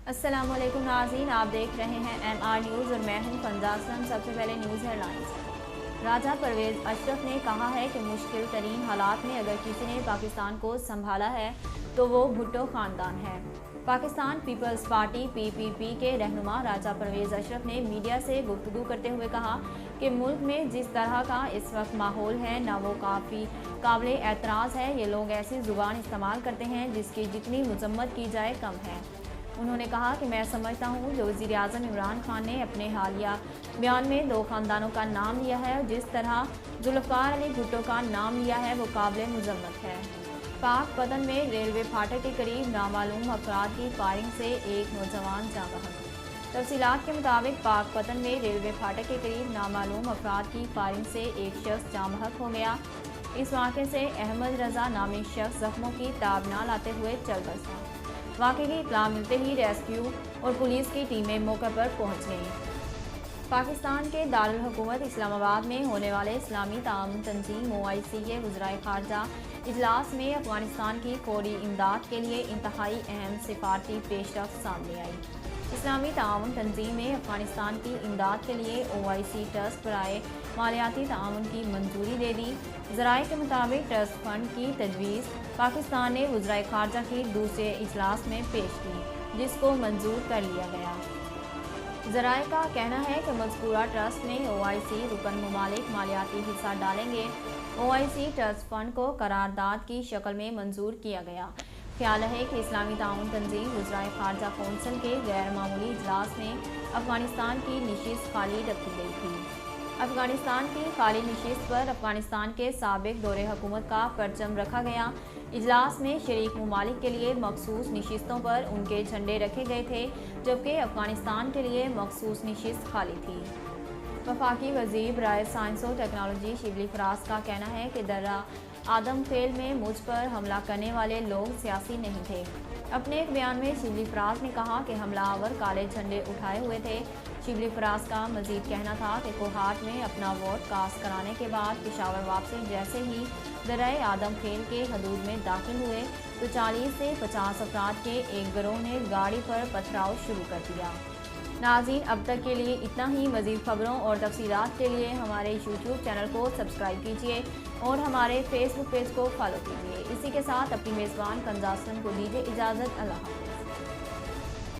السلام علیکم ناظرین، آپ دیکھ رہے ہیں MR نیوز اور میں ہوں فنزا اسلم۔ سب سے پہلے نیوز ہیڈ لائنز۔ راجہ پرویز اشرف نے کہا ہے کہ مشکل ترین حالات میں اگر کسی نے پاکستان کو سنبھالا ہے تو وہ بھٹو خاندان ہے۔ پاکستان پیپلز پارٹی PPP کے رہنما راجہ پرویز اشرف نے میڈیا سے گفتگو کرتے ہوئے کہا کہ ملک میں جس طرح کا اس وقت ماحول ہے نہ وہ کافی قابل اعتراض ہے۔ یہ لوگ ایسی زبان استعمال کرتے ہیں جس کی جتنی مذمت کی جائے کم ہے۔ انہوں نے کہا کہ میں سمجھتا ہوں جو وزیر اعظم عمران خان نے اپنے حالیہ بیان میں 2 خاندانوں کا نام لیا ہے اور جس طرح ذوالفقار علی بھٹو کا نام لیا ہے وہ قابل مذمت ہے۔ پاک پتن میں ریلوے پھاٹک کے قریب نامعلوم افراد کی فائرنگ سے ایک نوجوان جاں بحق۔ تفصیلات کے مطابق پاک پتن میں ریلوے پھاٹک کے قریب نامعلوم افراد کی فائرنگ سے ایک شخص جاں بحق ہو گیا۔ اس واقعے سے احمد رضا نامی شخص زخموں کی تاب نہ لاتے ہوئے چل بسا۔ واقعے کی اطلاع ملتے ہی ریسکیو اور پولیس کی ٹیمیں موقع پر پہنچ گئیں۔ پاکستان کے دارالحکومت اسلام آباد میں ہونے والے اسلامی تعاون تنظیم OIC کے وزرائے خارجہ اجلاس میں افغانستان کی فوری امداد کے لیے انتہائی اہم سفارتی پیش رفت سامنے آئی۔ اسلامی تعاون تنظیم میں افغانستان کی امداد کے لیے OIC ٹرسٹ برائے مالیاتی تعاون کی منظوری دے دی۔ ذرائع کے مطابق ٹرسٹ فنڈ کی تجویز پاکستان نے وزرائے خارجہ کی دوسرے اجلاس میں پیش کی جس کو منظور کر لیا گیا۔ ذرائع کا کہنا ہے کہ مذکورہ ٹرسٹ میں OIC رکن ممالک مالیاتی حصہ ڈالیں گے۔ OIC ٹرسٹ فنڈ کو قرارداد کی شکل میں منظور کیا گیا۔ خیال ہے کہ اسلامی تعاون تنظیم وزرائے خارجہ کونسل کے غیر معمولی اجلاس میں افغانستان کی نشست خالی رکھی گئی تھی۔ افغانستان کی خالی نشست پر افغانستان کے سابق دور حکومت کا پرچم رکھا گیا۔ اجلاس میں شریک ممالک کے لیے مخصوص نشستوں پر ان کے جھنڈے رکھے گئے تھے جبکہ افغانستان کے لیے مخصوص نشست خالی تھی۔ وفاقی وزیر برائے سائنس و ٹیکنالوجی شبلی فراز کا کہنا ہے کہ درہ آدم فیل میں مجھ پر حملہ کرنے والے لوگ سیاسی نہیں تھے۔ اپنے ایک بیان میں شبلی فراز نے کہا کہ حملہ آور کالے جھنڈے اٹھائے ہوئے تھے۔ شبلی فراز کا مزید کہنا تھا کہ کوہاٹ میں اپنا ووٹ کاسٹ کرانے کے بعد پشاور واپسی جیسے ہی درہ آدم فیل کے حدود میں داخل ہوئے تو 40 سے 50 افراد کے ایک گروہ نے گاڑی پر پتھراؤ شروع کر دیا۔ ناظرین، اب تک کے لیے اتنا ہی۔ مزید خبروں اور تفصیلات کے لیے ہمارے YouTube چینل کو سبسکرائب کیجیے اور ہمارے Facebook پیج کو فالو کیجیے۔ اسی کے ساتھ اپنی میزبان فنزا اسلم کو دیجیے اجازت۔ اللہ حافظ۔